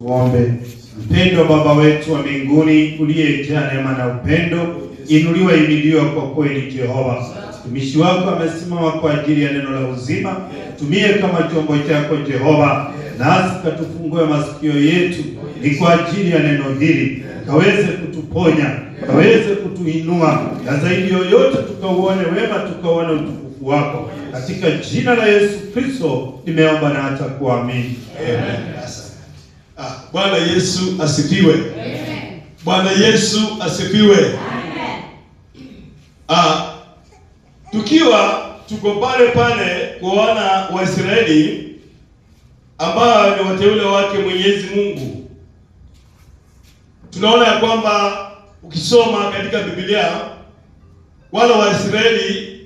Tuombe. Mpendwa Baba wetu wa mbinguni, uliyejaa neema na upendo, inuliwa imidiwa kwa kweli Jehova. Mtumishi wako amesimama kwa ajili ya neno la uzima. Tumie kama chombo chako Jehova, nasi katufungue masikio yetu ni kwa ajili ya neno hili, kaweze kutuponya, kaweze kutuinua, na zaidi yoyote tukauone wema, tukauone utukufu wako. Katika jina la Yesu Kristo nimeomba na hata kuamini. Amen. Bwana Yesu asifiwe. Amen. Bwana Yesu asifiwe. Amen. Tukiwa tuko pale kwa wana wa Israeli ambao ni wateule wake Mwenyezi Mungu, tunaona ya kwamba ukisoma katika Biblia wana wa Israeli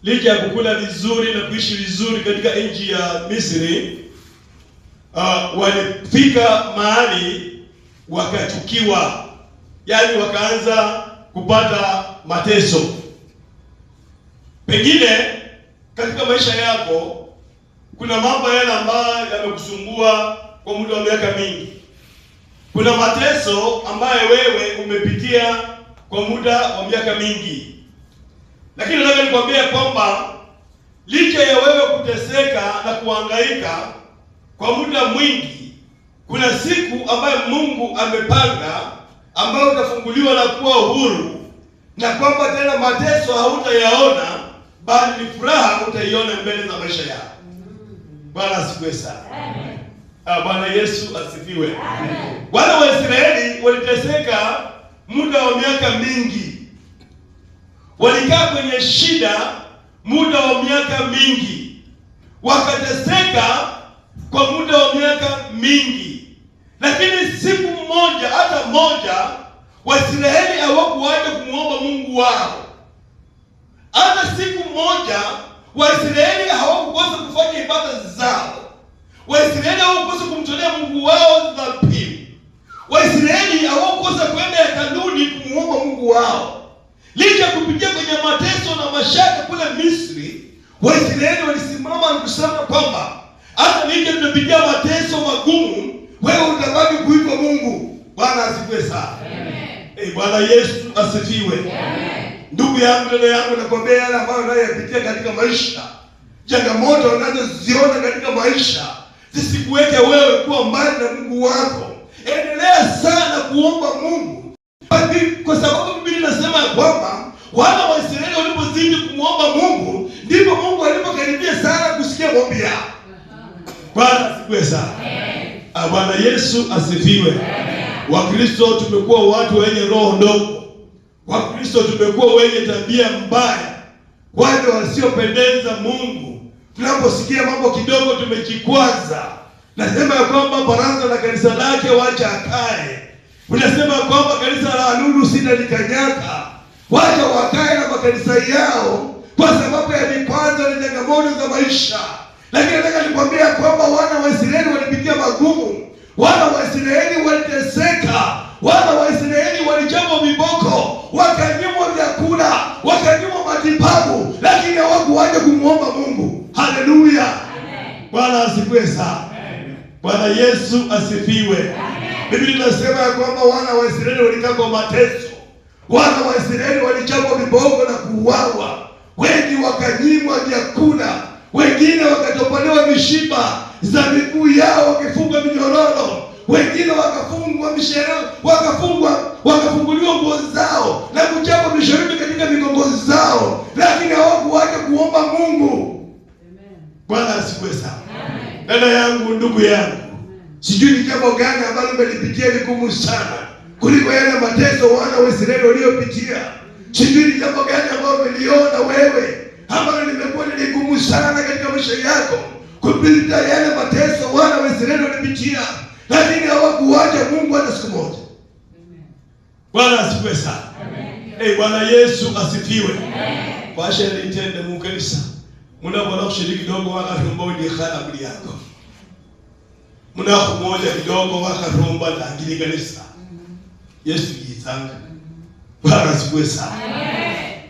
licha ya kukula vizuri na kuishi vizuri katika nchi ya Misri, walifika mahali wakachukiwa, yaani wakaanza kupata mateso. Pengine katika maisha yako kuna mambo yale ambayo yamekusumbua kwa muda wa miaka mingi. Kuna mateso ambayo wewe umepitia kwa muda wa miaka mingi. Lakini nataka nikwambie kwamba licha ya wewe kuteseka na kuhangaika kwa muda mwingi, kuna siku ambayo Mungu amepanga ambayo utafunguliwa na kuwa huru, na kwamba tena mateso hautayaona bali ni furaha utaiona mbele za maisha yako. Bwana asifiwe sana. Amen. Bwana Yesu asifiwe. Amen. Wana wa Israeli waliteseka muda wa miaka mingi. Walikaa kwenye shida muda wa miaka mingi. Wakateseka kwa muda wa miaka mingi. Lakini siku moja, hata moja, Waisraeli hawakuacha kumuomba Mungu wao. Hata siku moja Waisraeli hawakukosa kufanya ibada zao. Waisraeli hawakukosa kumtolea Mungu wao dhabihu. Waisraeli hawakukosa kwenda hekaluni kumuomba Mungu wao. Licha kupitia kwenye mateso na mashaka kule Misri, Waisraeli walisimama na kusema kwamba hata licha tunapitia mateso magumu, wewe utabaki kuitwa Mungu. Bwana asifiwe sana. Amen. Bwana Yesu asifiwe. Amen. Ndugu yangu, dada yangu, nakwambia yale ambayo unayopitia katika maisha, changamoto unazoziona katika maisha, zisikuweke wewe kuwa mbali na Mungu wako. Endelea sana kuomba Mungu, kwa sababu Biblia inasema kwamba wana wa Israeli walipozidi kumuomba Mungu, ndipo Mungu alipokaribia sana kusikia maombi yao. Bwana asifiwe sana. Bwana Yesu asifiwe. Wakristo tumekuwa watu wenye roho ndogo. Wakristo tumekuwa wenye tabia mbaya, wale wasiopendeza Mungu. Tunaposikia mambo kidogo tumejikwaza. Nasema ya kwamba baraza la kanisa lake wacha akae. Unasema kwamba kanisa la Nuru sina likanyaka. Wacha wakae na makanisa yao kwa sababu ya vikwazo na changamoto za maisha. Lakini nataka nikwambia kwamba wana wa Israeli walipitia magumu. Wana wa Israeli waliteseka. Wana wa Israeli walichapwa viboko, wakanyimwa vyakula, wakanyimwa matibabu, lakini hawakuacha kumuomba Mungu. Haleluya. Amen. Bwana asifiwe sana. Amen. Bwana Yesu asifiwe. Amen. Biblia inasema ya kwamba wana wa Israeli walikaa kwa mateso. Wana wa Israeli walichapwa viboko na kuuawa. Wengi wakanyimwa vyakula, wengine wakatopolewa mishipa za miguu yao wakifungwa minyororo, wengine wakafungwa mishero, wakafunguliwa nguo zao na kuchapwa mishoroni katika migongo zao, lakini hawakuacha kuomba Mungu. Amen. Bwana asifiwe sana. Amen. Dada yangu, ndugu yangu, sijui ni jambo gani ambalo umelipitia vigumu sana kuliko yale mateso wana wa Israeli waliopitia. Sijui ni jambo gani ambalo umeliona wewe ambalo limekuwa ni gumu sana katika maisha yako kupita yale mateso wana wa Israeli walipitia, lakini hawakuacha Mungu hata siku moja. Amen. Bwana asifiwe sana. Amen. Bwana Yesu asifiwe. Amen. Pasha nitende mu kanisa. Mnabona kushiriki kidogo wakarumba udikhala bili yako. Mnakumoja kidogo wakarumba ndangili kanisa. Yesu yitanga. Bwana asifiwe sana.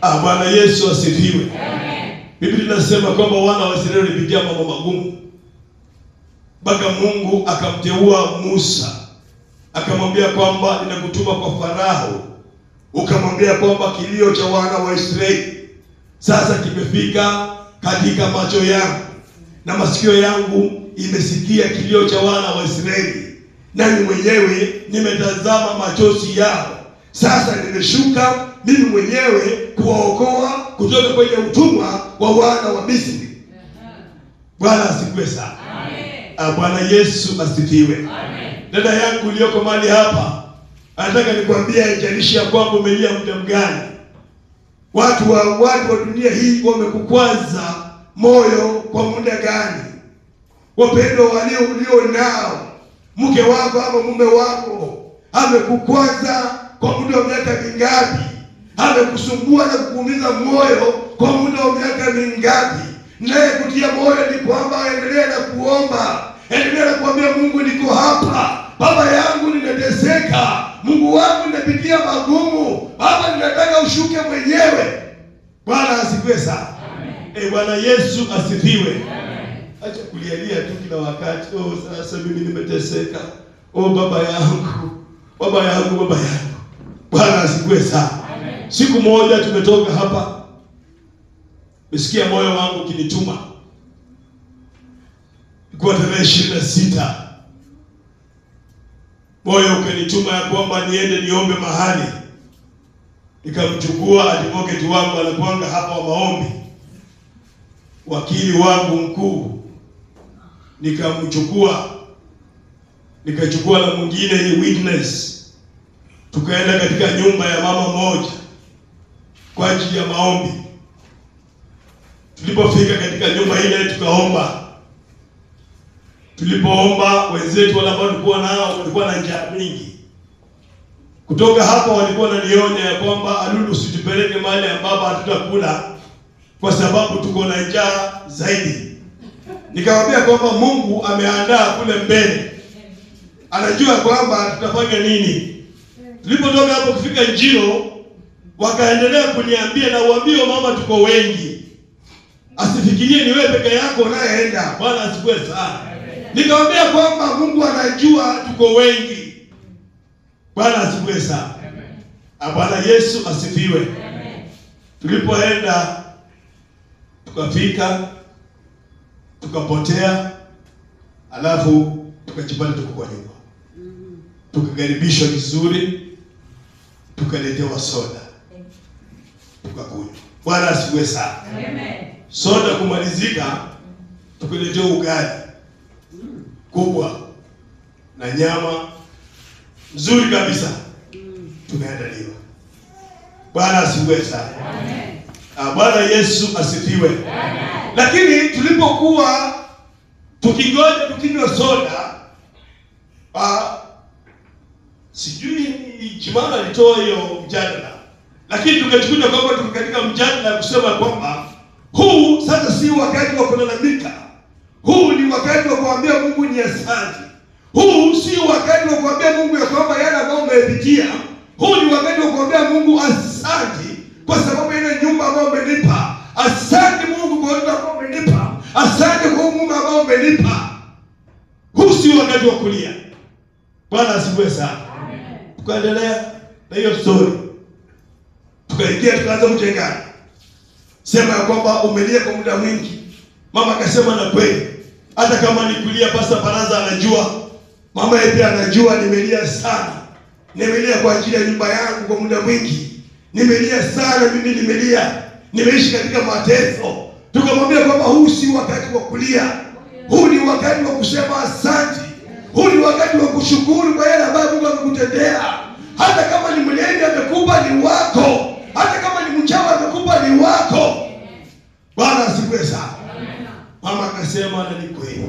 Amen. Bwana Yesu asifiwe. Amen. Biblia inasema kwamba wana wa Israeli walipitia mambo magumu mpaka Mungu akamteua Musa akamwambia kwamba ninakutuma kwa Farao, ukamwambia kwamba kilio cha wana wa Israeli sasa kimefika katika macho yangu, na masikio yangu imesikia kilio cha wana wa Israeli, nami mwenyewe nimetazama machozi yao. Sasa nimeshuka mimi mwenyewe kuwaokoa kutoka kwenye utumwa wa wana wa Misri. Bwana asifiwe sana. Amen. Bwana Yesu asifiwe. Amen. Dada yangu uliyoko mahali hapa, nataka nikwambia, haijalishi ya kwamba umelia muda mgani, watu wa dunia hii wamekukwaza moyo kwa muda gani, wapendo ulio nao, mke wako ama mume wako amekukwaza kwa muda wa miaka mingapi? Amekusumbua na kukuumiza moyo kwa muda wa miaka mingapi? Naye kutia moyo ni kwamba endelea na kuomba, endelea na kuambia Mungu, niko hapa, baba yangu ninateseka, Mungu wangu ninapitia magumu, baba ninataka ushuke mwenyewe. Bwana asifiwe sana. Bwana Yesu asifiwe. Acha kulialia tu kila wakati, sasa mimi nimeteseka, baba yangu, baba yangu, baba yangu. Bwana asifiwe sana. Siku moja tumetoka hapa, nisikia moyo wangu kinituma. Ilikuwa tarehe 26. Moyo ukanituma ya kwamba niende niombe mahali. Nikamchukua advocate wangu anakuanga hapa wa maombi, wakili wangu mkuu, nikachukua na mwingine ni witness, tukaenda katika nyumba ya mama moja kwa ajili ya maombi. Tulipofika katika nyumba ile tukaomba. Tulipoomba, wenzetu wale ambao tulikuwa nao walikuwa na njaa mingi. Kutoka hapa walikuwa wananionya ya kwamba, Alulu, usitupeleke mahali ambapo hatutakula kwa sababu tuko na njaa zaidi. Nikamwambia kwamba Mungu ameandaa kule mbele, anajua kwamba tutafanya nini. Tulipotoka hapo kufika Njiro, wakaendelea kuniambia, na uambie mama tuko wengi, asifikirie ni wewe peke yako unayeenda. Bwana asifiwe sana. Nikamwambia kwamba Mungu anajua tuko wengi. Bwana asifiwe sana. Bwana Yesu asifiwe. Tulipoenda tukafika, tukapotea, alafu tukajipata tuko kwa nyumba. Tukakaribishwa vizuri, tukaletewa soda, tukakunywa. Bwana asifiwe sana. Soda kumalizika, tukaletewa ugali kubwa na nyama nzuri kabisa, tumeandaliwa. Bwana asifiwe sana. Bwana Yesu asifiwe. Lakini tulipokuwa tukingoja tukinywa soda, sijui Jimana alitoa hiyo mjadala, lakini tukachukua kwamba tuko katika mjadala kusema kwamba huu sasa si wakati wa kulalamika. Huu ni wakati wa kuambia Mungu ni asante. Huu si wakati wa kuambia Mungu ya kwamba yale ambayo umepitia. Huu ni wakati wa kuambia Mungu asante kwa sababu ile nyumba ambayo umenipa. Asante Mungu kwa ile ambayo umenipa. Asante kwa Mungu ambao umenipa. Huu si wakati wa kulia. Bwana asifiwe sana. Tukaendelea na hiyo story. Tukaingia tukaanza mjengani. Sema ya kwamba umelia kwa muda mwingi. Mama akasema na kweli. Hata kama nikulia pasa baraza anajua. Mama yeye pia anajua nimelia sana. Nimelia kwa ajili ya nyumba yangu kwa muda mwingi. Nimelia sana mimi, nimelia. Nimeishi katika mateso. Tukamwambia kwamba huu si wakati wa kulia. Huu ni wakati wa kusema asante. Huu ni wakati wa kushukuru kwa yale ambayo Mungu amekutendea. Hata kama ni mlevi amekupa ni wako. Hata kama ni mchawi amekupa ni wako. Bwana asifiwe sana. Mama akasema na ni kweli.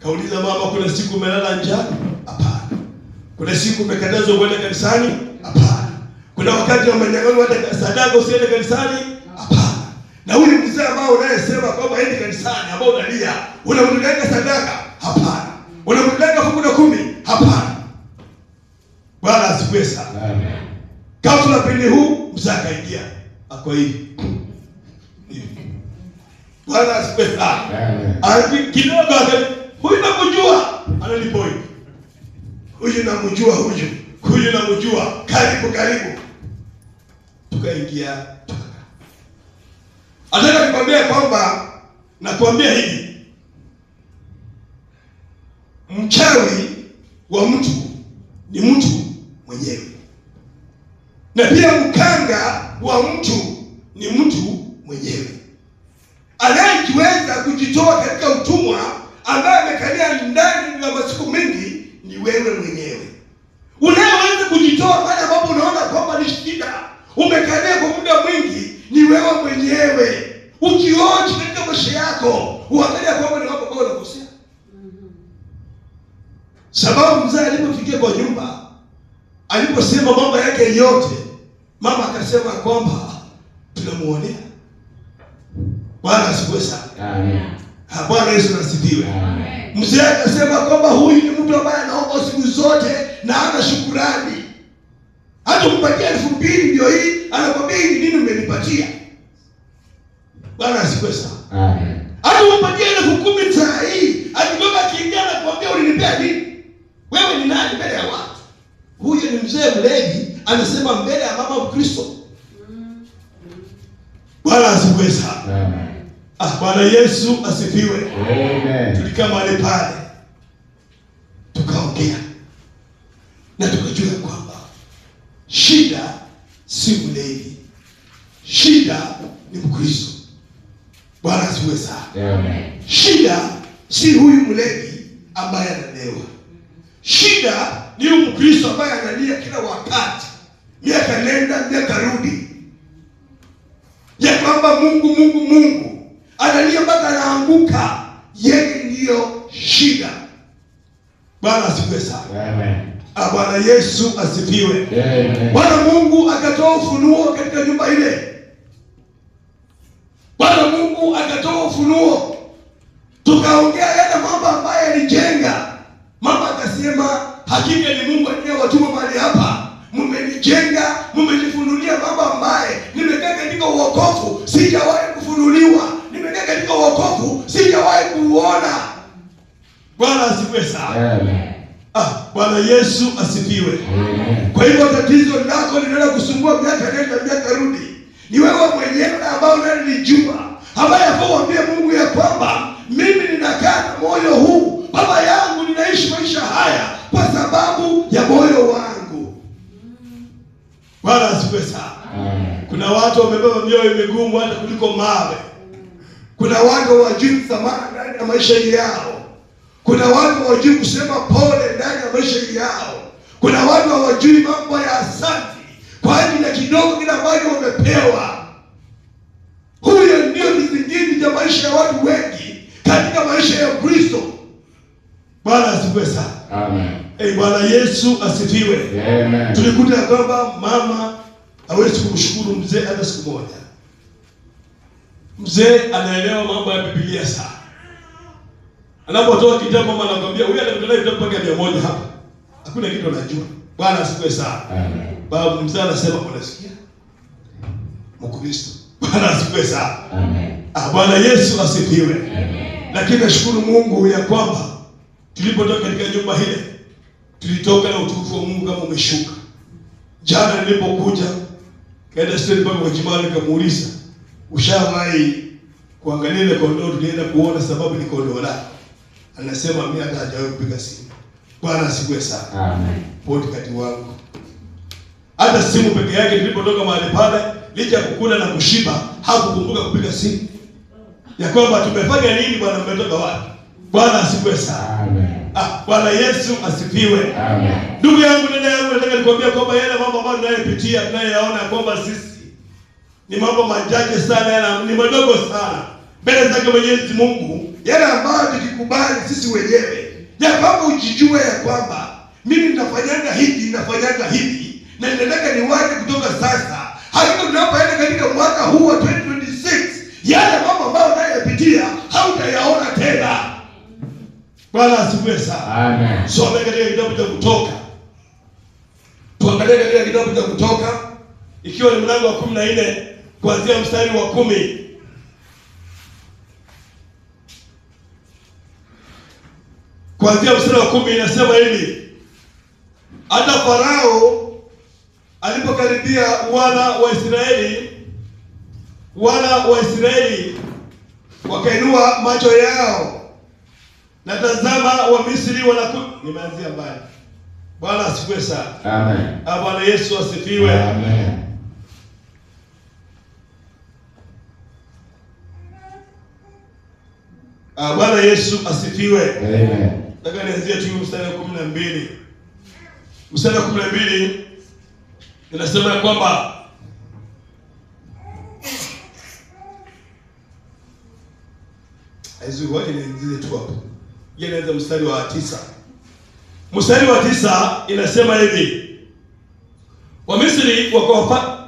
Kauliza mama, kuna siku umelala njaa? Hapana. Kuna siku umekatazwa kwenda kanisani? Hapana. Kuna wakati umenyang'anywa hata sadaka usiende kanisani? Hapana. Na huyu mzee ambao unayesema kwamba endi kanisani, ambao unalia, unamdanganya sadaka? Hapana. Unamdanganya fungu la 10? Hapana. Bwana asifiwe sana. Amen. Kabla pili huu mzee akaingia. Ako hivi. Bwana asifiwe sana. Amen. Kidogo huyu nakujua ananipoi. huyu namjua, huyu namjua, karibu. Tukaingia tukakaa. Nataka nikwambia kwamba, nakwambia hivi, mchawi wa mtu ni mtu mwenyewe, na pia mkanga wa mtu ni mtu mwenyewe. Anayejiweza kujitoa katika utumwa, ambaye amekalia ndani ya masiku mengi, ni wewe mwenyewe. Unayeweza kujitoa pale ambapo unaona kwamba ni shida, umekalia kwa muda mwingi, ni wewe mwenyewe. Ukioji katika maisha yako, uangalia kwamba ni wapo ambao unakosea. Sababu mzee alipofikia kwa nyumba, aliposema mambo yake yote, mama akasema kwamba tunamuonea. Bwana asifiwe sana. Amen. Bwana Yesu asifiwe. Amen. Mzee akasema kwamba huyu ni mtu ambaye anaomba siku zote na hana shukrani. Hata umpatia 2,000 ndio hii, anakwambia hii nini umenipatia? Bwana asifiwe sana. Amen. Hata umpatia 10,000 saa hii, akitoka akiingia na kuambia ulinipea nini? Wewe ni nani mbele ya watu? Huyu ni mzee mlevi, anasema mbele ya mama Mkristo. Bwana asifiwe sana. Amen. Bwana Yesu asifiwe. Amen. Tulikaa mahali pale, tukaongea na tukajua kwamba shida si mlevi, shida ni Mkristo. Bwana asifiwe sana. Amen. Shida si huyu mlevi ambaye analewa. Shida ni huyu Mkristo ambaye analia kila wakati, miaka nenda miaka rudi, ya kwamba Mungu analia mpaka anaanguka. Yeye ndiyo shida. Bwana asifiwe sana. Amen. Bwana Yesu asifiwe. Amen. Bwana Mungu akatoa ufunuo katika nyumba ile. Bwana Mungu akatoa ufunuo, tukaongea yale mambo ambayo yalijenga. Mama akasema hakika ni Mungu aliyewatuma mahali hapa. Mmenijenga, mmenifunulia mambo ambaye nimekaa katika wokovu sijawahi kufunuliwa. Nimekaa katika wokovu sijawahi kuuona. Bwana asifiwe sana. Amen. Bwana Yesu asifiwe. Amen. Kwa hivyo tatizo lako linaenda kusumbua miaka nenda miaka rudi, ni wewe mwenyewe ambao unanijua, ambaye akamwambia Mungu ya kwamba mimi ninakaa na moyo huu, baba yangu, ninaishi maisha haya kwa sababu ya moyo wangu. Bwana asifiwe sana. Kuna watu wamebeba mioyo migumu hata kuliko mawe. Kuna watu hawajui msamaha ndani ya maisha yao. Kuna watu hawajui kusema pole ndani ya maisha yao. Kuna watu hawajui mambo ya asante kwa ajili ya kidogo kile ambacho wamepewa. Huyo ndio kizingiti cha maisha ya watu wengi katika maisha ya Kristo. Bwana asifiwe sana. Amen. Bwana Yesu asifiwe. Amen. Tulikuta kwamba mama hawezi kumshukuru mzee hata siku moja. Mzee anaelewa mambo ya Biblia sana. Anapotoa kitabu mama anakuambia huyu anakutolea kitabu mpaka 100 hapa. Hakuna kitu anajua. Bwana asifiwe sana. Amen. Baba mzee anasema unasikia? Mkristo. Bwana asifiwe sana. Amen. Bwana Yesu asifiwe. Amen. Lakini nashukuru Mungu ya kwamba tulipotoka katika nyumba ile, tulitoka na utukufu wa Mungu kama umeshuka. Jana nilipokuja kaenda stendi kwa Jimani, nikamuuliza ushawahi kuangalia ile kondoo tulienda kuona, sababu ni kondoo lake. Anasema mimi hata hajawahi kupiga simu. Bwana asifiwe sana. Amen. Podcast wangu hata simu peke yake, nilipotoka mahali pale, licha kukula na kushiba, hakukumbuka kupiga simu ya kwamba tumefanya nini, bwana mmetoka wapi. Bwana asifiwe sana. Amen. Bwana Yesu asifiwe. Amen. Ndugu yangu, dada yangu, nataka nikwambia kwamba yale mambo ambayo tunayopitia, tunayoyaona kwamba sisi ni mambo machache sana, yale ni madogo sana mbele zake Mwenyezi Mungu, yale ambayo tukikubali sisi wenyewe ya kwamba ujijue ya kwamba mimi ninafanyaga hivi na ninataka niwaje kutoka sasa. Hakika tunapoenda katika mwaka huu wa 2026, yale mambo ambayo unayopitia hautayaona tena. Bwana asifiwe sana. Amen. Soma katika kitabu cha Kutoka. Tuangalie katika kitabu cha Kutoka, ikiwa ni mlango wa 14 kuanzia mstari wa 10. Kuanzia mstari wa 10 inasema hivi: Hata Farao alipokaribia wana wa Israeli wakainua macho yao, na tazama Wamisri wanakuja. Nimeanzia mbali. Bwana asifiwe sana. Amen. Bwana Yesu asifiwe. Amen. Bwana Yesu asifiwe. Amen. Nataka nianzie tu mstari wa 12. Mstari wa 12 inasema ya kwamba ngoja nianzie tu hapo. Inaanza mstari wa 9. Mstari wa 9 inasema hivi. Wamisri wakawapa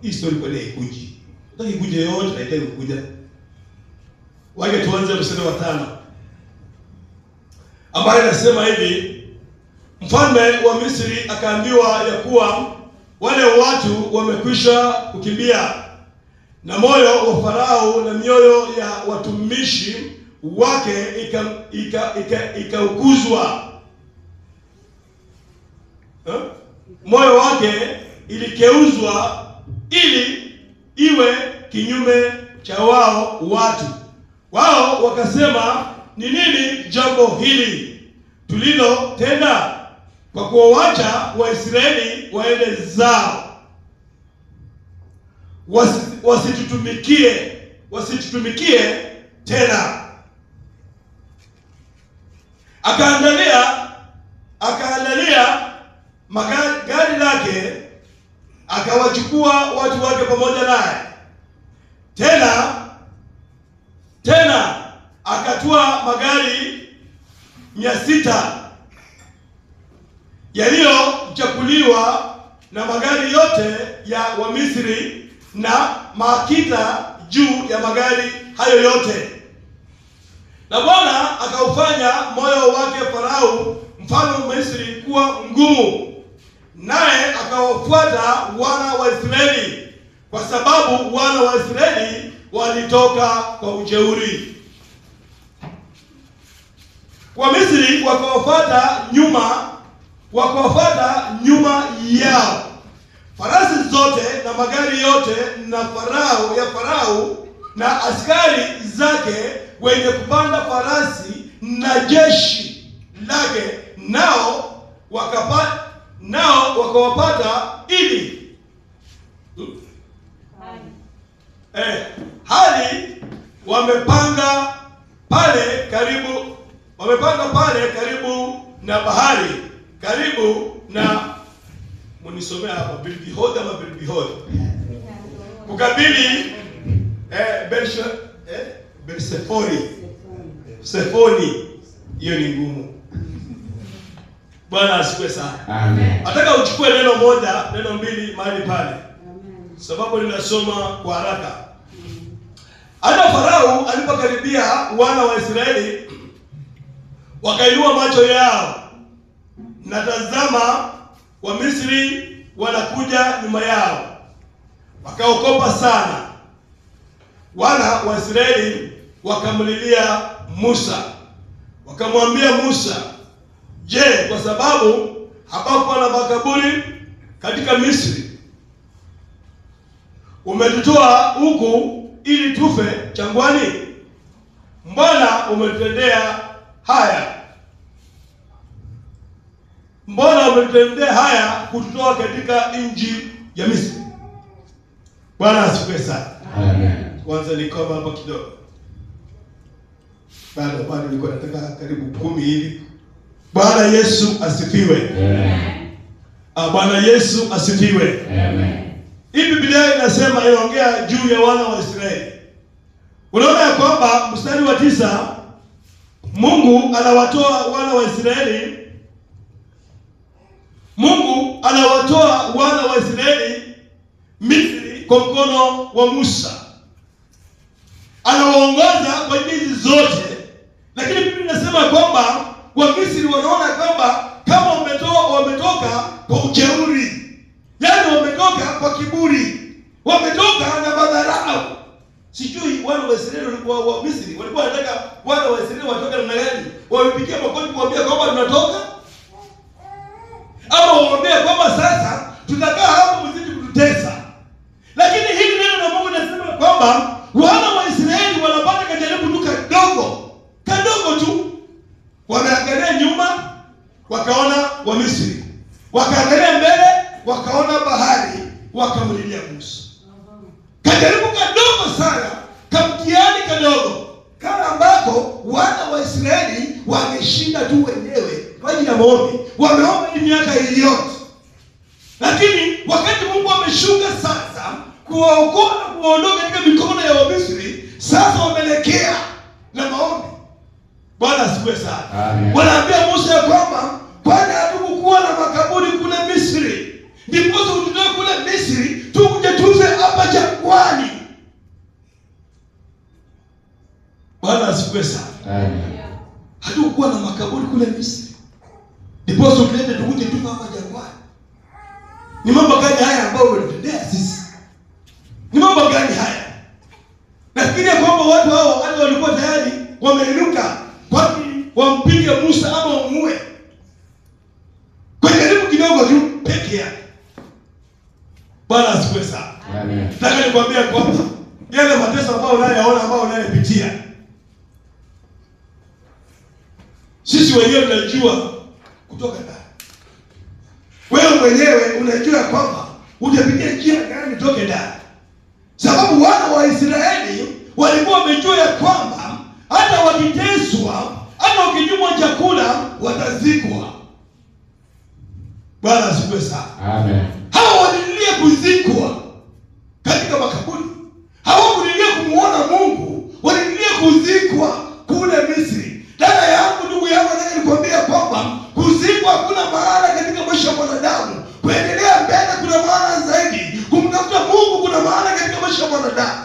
hii story kwa nini kuji. Nataka ikuje yote na itaje kuja. Waje tuanze mstari wa 5. Ambaye inasema hivi, mfalme wa Misri akaambiwa ya kuwa wale watu wamekwisha kukimbia, na moyo wa Farao na mioyo ya watumishi wake ikaukuzwa. Moyo wake ilikeuzwa ili iwe kinyume cha wao watu. Wao wakasema, ni nini jambo hili tulilo tenda kwa kuwacha Waisraeli waende zao, wasitutumikie tena? Akaandalia gari lake, akawachukua watu wake pamoja naye. Tena akatua magari 600 yaliyochakuliwa na magari yote ya Wamisri, na maakita juu ya magari hayo yote. Na Bwana akaufanya moyo wake Farao mfalme wa Misri kuwa mgumu, naye akawafuata wana wa Israeli, kwa sababu wana wa Israeli walitoka kwa ujeuri. Wamisri wakawafuata nyuma yao, farasi zote na magari yote na Farao na askari zake wenye kupanda farasi na jeshi lake, nao wakawapata ili hali wamepanga pale karibu na bahari, karibu na munisomea hapa Bilbihod ama Bilbihod, kukabili Sefoni. Hiyo ni ngumu. Bwana asifiwe sana. Amen. Nataka uchukue neno mbili mahali pale. Amen. Sababu ninasoma kwa haraka. Hata Farao alipokaribia wana wa Israeli, wakainua macho yao, na tazama Wamisri wanakuja nyuma yao. Wakaogopa sana. Wana wa Israeli wakamlilia Musa, wakamwambia Musa, je, kwa sababu hapakuwa na makaburi katika Misri umetutoa huku ili tufe jangwani? Mbona umetutendea haya? Mbona umetutendea haya kututoa katika nchi ya Misri? Bwana asifiwe sana. Amen. Kwanza nikoma hapa kidogo. Bado niko nataka karibu 10 hivi. Bwana Yesu asifiwe. Amen. Bwana Yesu asifiwe. Amen. Hii Biblia inaongea juu ya wana wa Israeli. Unaona ya kwamba mstari wa 9 Mungu anawatoa wana wa Israeli. Mungu anawatoa wana wa Israeli Misri kwa mkono wa Musa. Anawaongoza kwa njia zote. Lakini Biblia inasema kwamba Wamisri wanaona kwamba kama wametoka kwa ujeuri. Yaani wametoka kwa kiburi. Wametoka na madharau. Sijui wana wa Israeli wa Misri walikuwa wanataka wana wa Israeli watoke namna gani? Wamepigia magoti kuambia kwamba tunatoka? ya kwamba sasa tutakaa hapo mzidi kututesa. Lakini hili neno la Mungu linasema kwamba wana wa Israeli wanapata kajaribu tu kadogo tu. Wameangalia nyuma wakaona Wamisri, wakaangalia mbele wakaona bahari, wakamlilia Musa. Kajaribu kadogo sana, kamtihani kadogo, kana ambako wana wa Israeli wangeshinda tu wenyewe kwa ajili ya maombi. Wameomba hii miaka hii yote, lakini wakati Mungu ameshuka sasa kuwaokoa na kuwaondoa katika mikono ya Wamisri, sasa wamelekea na maombi. Bwana asifiwe sana. Wanaambia Musa ya kwamba kwani hatukukuwa na makaburi kule Misri, ndipo tutoke kule Misri tukuje tufe hapa jangwani. Bwana asifiwe sana. Hatukukuwa na makaburi kule Misri, ndipo tulete tukuje tufe hapa jangwani. Ni mambo gani haya ambayo umetendea sisi? Ni mambo gani haya? Nafikiri kwamba watu hao hadi walikuwa tayari wameinuka kwani wampige Musa ama wamuue. Kwa karibu kidogo tu peke yake. Bwana asifiwe sana. Amen. Nataka nikwambia kwamba yale mateso ambayo unayoona, ambayo unayopitia, sisi wenyewe tunajua kutoka ndani. Wewe mwenyewe unajua kwamba utapitia njia gani toke ndani. Sababu wana wa Israeli walikuwa wamejua ya kwamba hata wakiteswa, hata ukinyimwa chakula watazikwa. Bwana asifiwe sana. Amen. Hao walilia kuzikwa katika makaburi. Hawakulilia kumuona Mungu, walilia kuzikwa kule Misri. Dada yangu, ndugu yangu, nataka nikwambia kwamba kuzikwa hakuna maana katika maisha ya mwanadamu. Kuendelea mbele kuna maana zaidi. Kumtafuta Mungu kuna maana katika maisha ya mwanadamu.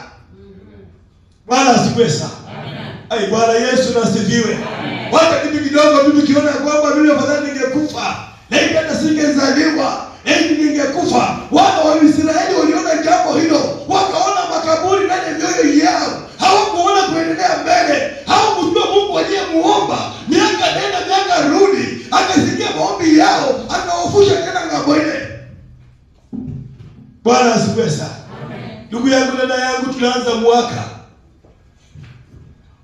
Bwana asifiwe sana. Ai, Bwana Yesu na asifiwe. Hata kitu kidogo mimi kiona kwamba mimi afadhali ningekufa, lakini hata singezaliwa, lakini ningekufa. Wana wa Israeli waliona jambo hilo, wakaona makaburi ndani ya mioyo yao. Hawakuona kuendelea mbele. Hawakujua Mungu aliyemuomba miaka nenda miaka rudi, akasikia maombi yao, akawafusha tena ng'ambo ile. Bwana asifiwe sana. Ndugu yangu, dada yangu, tunaanza mwaka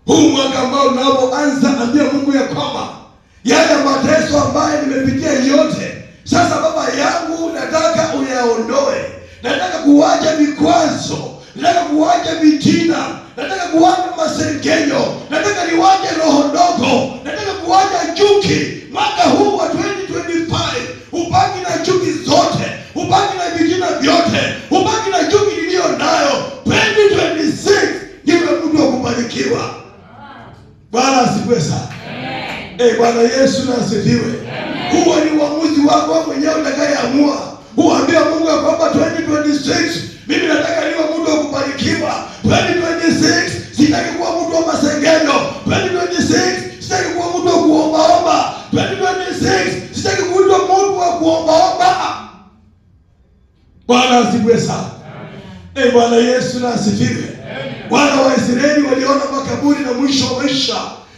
huu. Mwaka ambao unapoanza, ambia Mungu ya kwamba yale mateso ambayo nimepitia yote, sasa Baba yangu nataka uyaondoe. Nataka kuacha vikwazo, nataka kuacha vitina, nataka kuacha masengenyo, nataka niwache roho ndogo, nataka kuacha chuki. Mwaka huu wa 2025 ubaki na chuki zote, ubaki na vitina vyote, ubaki na chuki niliyo nayo. 2026 niwe mtu wa kubarikiwa. Bwana asifiwe sana. Bwana Yesu na asifiwe. Huo ni uamuzi wako mwenyewe utakayeamua. Uambie Mungu ya kwamba 2026 mimi nataka niwe mtu wa kubarikiwa. 2026 sitaki kuwa mtu wa masengenyo. 2026 sitaki kuwa mtu wa kuombaomba. 2026 sitaki kuwa mtu wa kuombaomba. Bwana asifiwe sana. Bwana Yesu na asifiwe. Wana wa Israeli waliona makaburi na mwisho wa maisha,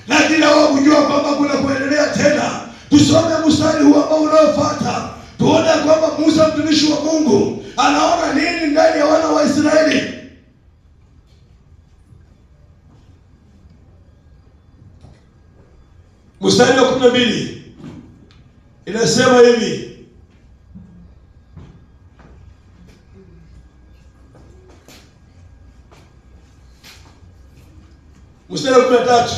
lakini hawakujua kwamba kuna kuendelea tena. Tusome mstari huu ambao unaofuata, tuone kwamba Musa mtumishi wa Mungu anaona nini ndani ya wana wa Israeli. Mstari wa 12 inasema hivi. Mstari wa 13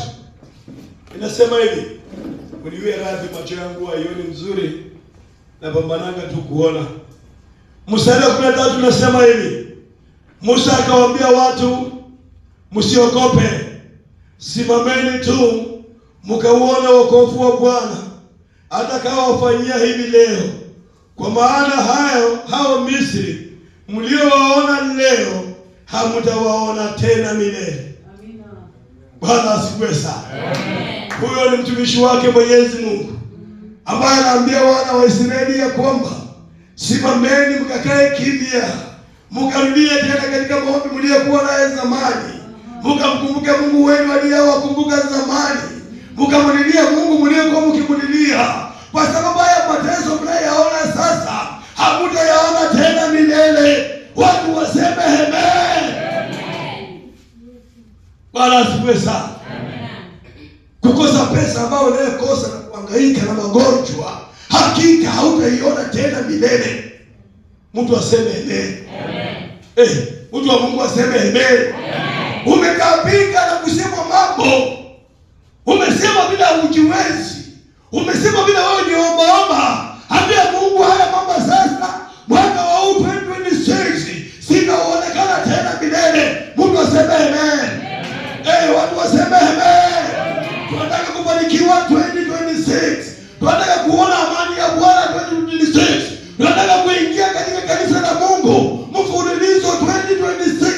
inasema hivi. Mniwie radhi, macho yangu haioni mzuri, na pambananga tu kuona. Mstari wa 13 inasema hivi. Musa akawaambia watu, msiogope, simameni tu mkauone wokovu wa Bwana atakaowafanyia hivi leo, kwa maana hao Misri mliowaona leo hamtawaona tena milele. Bwana asifiwe sana. Huyo ni mtumishi wake Mwenyezi Mungu ambaye anaambia wana wa Israeli ya kwamba simameni mkakae kimya, mkarudie tena katika maombi mliokuwa naye zamani, mkamkumbuke Mungu wenu aliyewakumbuka zamani, mkamlilia Mungu mliokuwa mkimlilia. Kwa sababu haya mateso mnayoyaona sasa Watu waseme amen. Bwana asifiwe sana. Kukosa pesa ambayo unayokosa na kuhangaika na magonjwa, hakika hautaiona tena milele. Mtu aseme amen. Mtu wa Mungu aseme amen. Umekapika na kusema mambo, umesema bila ujiwezi, umesema bila wewe ni omba. Ambia Mungu haya mambo sasa, mwaka wa 2026 sitaonekana tena milele. Mtu aseme amen. Watu waseme amen. Tunataka kufanikiwa 2026. Tunataka kuona amani ya Bwana 2026. Tunataka kuingia katika kanisa la Mungu mfululizo 2026.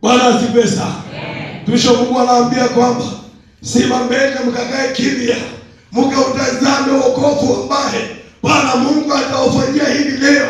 Bwana asifiwe sana. Tumisho Mungu anaambia kwamba simameni mkakae kimya, mkautazame wokovu ambaye Bwana Mungu atawafanyia hivi leo.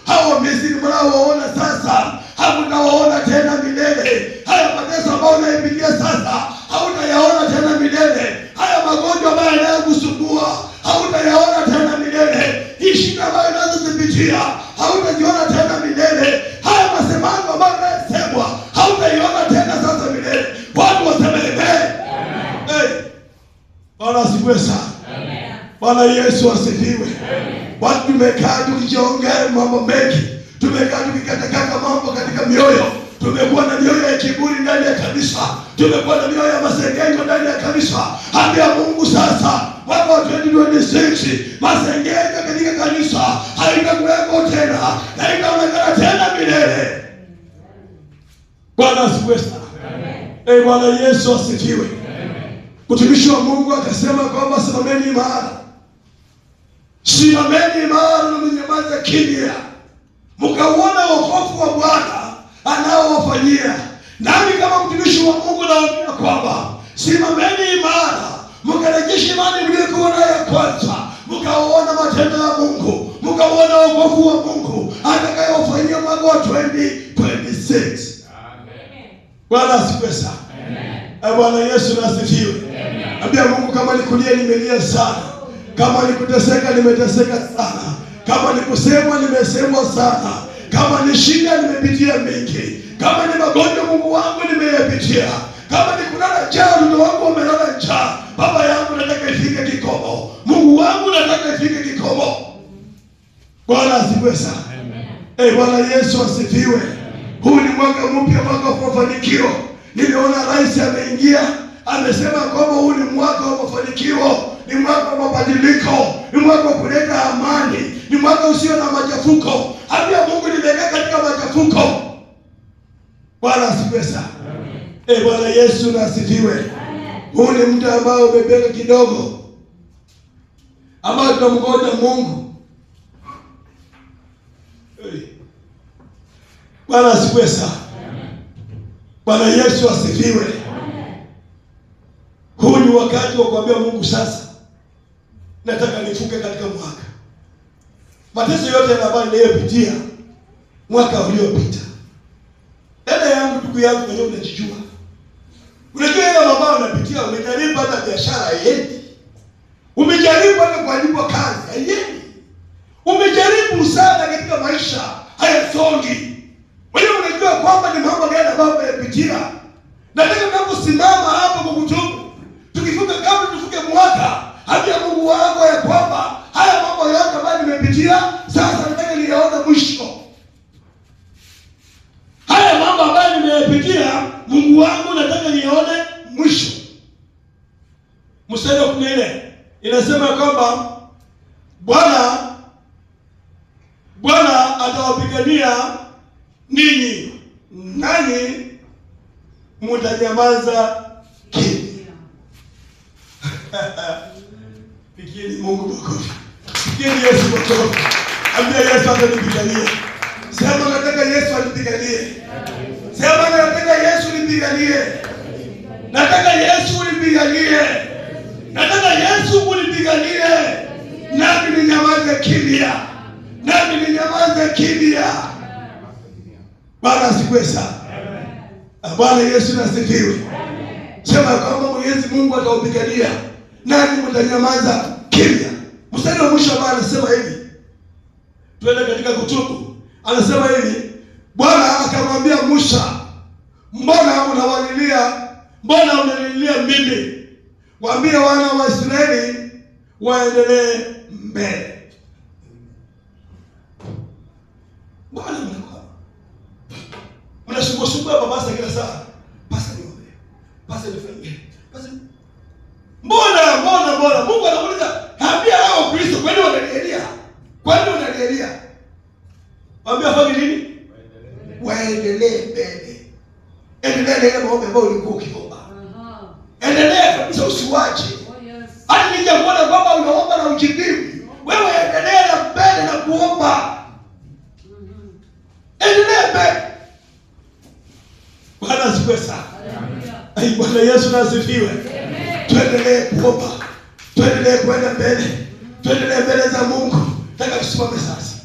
Hao Misri mnaowaona sasa hamtawaona tena milele. Haya mateso ambayo unayapitia sasa hautayaona tena milele. Haya magonjwa ambayo yanayokusumbua hautayaona tena milele. Hii shida ambayo unazozipitia hautajiona tena milele. Haya masemano ambayo yanayosemwa hautaiona tena sasa milele. Watu waseme amen. Bwana asifiwe sana. Bwana Yesu asifiwe. Watu tumekaa tukijiongea mambo mengi, tumekaa tukikatakata mambo katika mioyo. Tumekuwa na mioyo ya kiburi ndani ya kanisa, tumekuwa na mioyo ya masengenyo ndani ya kanisa. Ambia Mungu sasa, mwaka wa 2026 masengenyo katika kanisa haitakuwepo tena, haitaonekana tena milele. Bwana asifiwe sana. Bwana Yesu asifiwe. Mtumishi wa Mungu akasema kwamba simameni imara. Simameni imara na mnyamaze kimya, mkauona wokovu wa Bwana anaowafanyia. Nami kama mtumishi wa Mungu naambia kwamba simameni imara, mkarejeshe imani mliokuwa nayo ya kwanza, mkauona matendo ya Mungu, mkauona wokovu wa Mungu atakayowafanyia mwaka wa 2026. Bwana asifiwe sana. Bwana Yesu asifiwe. Ambia Mungu, kama nikulia nimelia sana, kama nikuteseka nimeteseka sana, kama nikusemwa nimesemwa sana, kama ni shida nimepitia mingi, kama ni magonjwa Mungu wangu nimeyapitia, kama ni kulala njaa watoto wangu wamelala njaa. Baba yangu nataka ifike kikomo, Mungu wangu nataka ifike kikomo. Bwana asifiwe sana. Bwana Yesu asifiwe. Huu ni mwaka mpya, mwaka wa mafanikio. Niliona rais ameingia, amesema kwamba huu ni mwaka wa mafanikio, ni mwaka wa mabadiliko, ni mwaka wa kuleta amani, ni mwaka usio na machafuko. Ambia Mungu, nimekaa katika machafuko. Bwana asifiwe sana. Bwana Yesu na asifiwe. Huu ni mtu ambao umebeba kidogo, ambao tunamngoja Mungu. Bwana asifiwe sana. Bwana Yesu asifiwe. Huu ni wakati wa kuambia Mungu, sasa nataka nifuke katika mwaka. Mateso yote ambayo niliyopitia mwaka uliopita. Dada yangu, ndugu yangu, mwenyewe unajijua. Unajua ile mambo unapitia, umejaribu hata biashara haiendi. Umejaribu hata kuandikwa kazi haiendi. Umejaribu sana katika maisha hayasongi. Wewe unajua kwamba ni mambo gani ambayo umepitia. Nataka tunaposimama hapo kwa kutubu, tukifuka kabla tufuke mwaka, ambia Mungu wako ya kwamba haya mambo yote ambayo nimepitia sasa nataka niyaone mwisho. Haya mambo ambayo nimepitia, Mungu wangu nataka niyaone mwisho. Mstari wa 14 inasema kwamba Bwana atawapigania ninyi, nani mtanyamaza kimya. Pigieni Mungu makofi. Pigieni Yesu makofi. Ambia Yesu atanipigania. Sema nataka Yesu anipiganie. Sema nataka Yesu nipiganie. Nataka Yesu unipiganie. Nataka Yesu unipiganie. Nami ninyamaze kimya. Nami ninyamaze kimya. Bwana asifiwe sana. Bwana Yesu asifiwe. Sema kwamba Mwenyezi Mungu ataupigania, nani mtanyamaza kimya. Mstari wa mwisho ambao anasema hivi, twende katika kutubu, Anasema hivi, Bwana akamwambia Musa, mbona unanililia mimi? Waambie wana wa Israeli waendelee mbele. Bwana mnasumbua baba kila saa. Pasa niombe. Pasa nifanyie. Pasa. Mbona Mungu anamuuliza, "Ambia hao Kristo kwani wanalilia? Kwani wanalilia?" Waambia fanya nini? Waendelee mbele. Endelea ile maombi ambayo ulikuwa ukiomba. Endelea kabisa, usiwache. Hata nijamuona kwamba unaomba na ujibiwi. Wewe endelea na mbele na kuomba. Endelea mbele. Bwana asifiwe sana. Ai, Bwana Yesu asifiwe. Tuendelee kuomba. Tuendelee kwenda mbele. Tuendelee mbele za Mungu. Nataka tusimame sasa.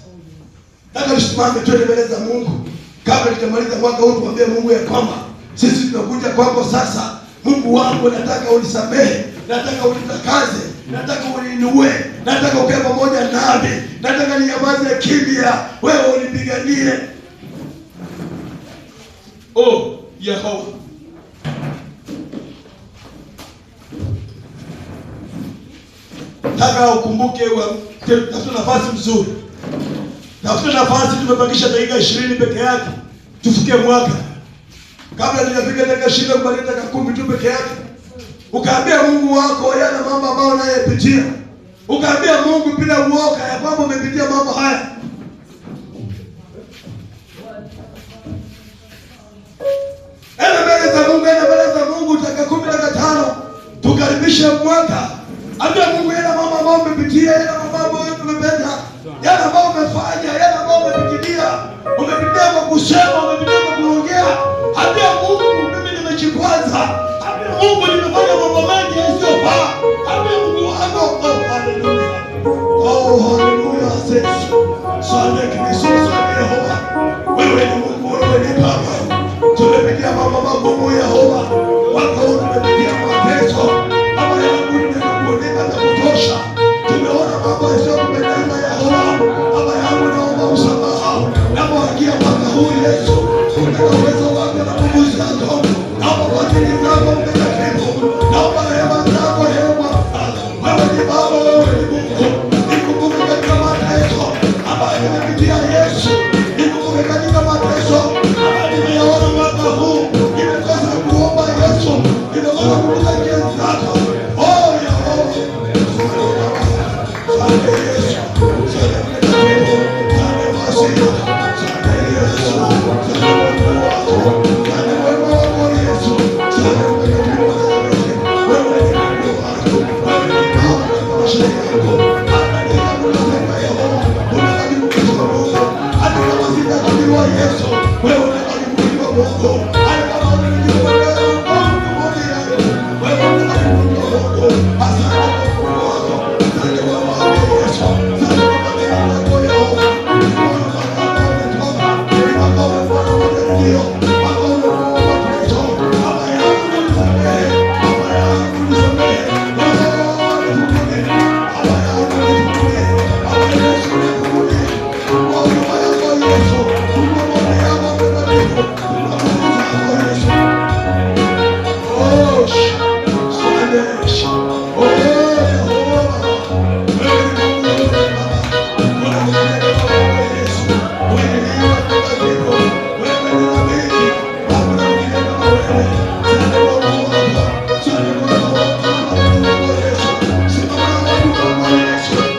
Nataka tusimame tuende mbele za Mungu. Kabla tutamaliza mwaka huu, tuambie Mungu ya kwamba sisi tunakuja kwako sasa. Mungu wangu, nataka unisamehe, nataka unitakaze, nataka uniinue, nataka ukae pamoja nami, nataka ninyamaze kimya, wewe unipiganie. Oh, Yehova. Nataka ukumbuke tafuta nafasi mzuri. Tafuta nafasi, tumebakisha dakika 20 peke yake. Tufikie mwaka. Kabla tujapiga dakika 20 kubali dakika 10 tu peke yake. Ukaambia Mungu wako yale mambo ambayo unayepitia. Ukaambia Mungu bila uoga ya kwamba umepitia mambo haya. Enda mbele za Mungu dakika 10 dakika 5. Tukaribishe mwaka. Ambia Mungu yale mambo ambayo umepitia, yale mambo ambayo tumependa, yale ambayo umefanya, yale ambayo umepitia kwa kusema, umepitia kwa kuongea. Ambia Mungu, mimi nimejikwaza. Ambia Mungu, nimefanya mambo mengi yasiyofaa. Ambia Mungu wangu, haleluya. Oh, haleluya. Asante Kristo, asante Yehova. Wewe ni Mungu, wewe ni Baba. Tumepitia mambo magumu Yehova. Wako tumepitia mateso. Baba yangu, nimekuonea na kutosha. Tumeona mambo yasiyo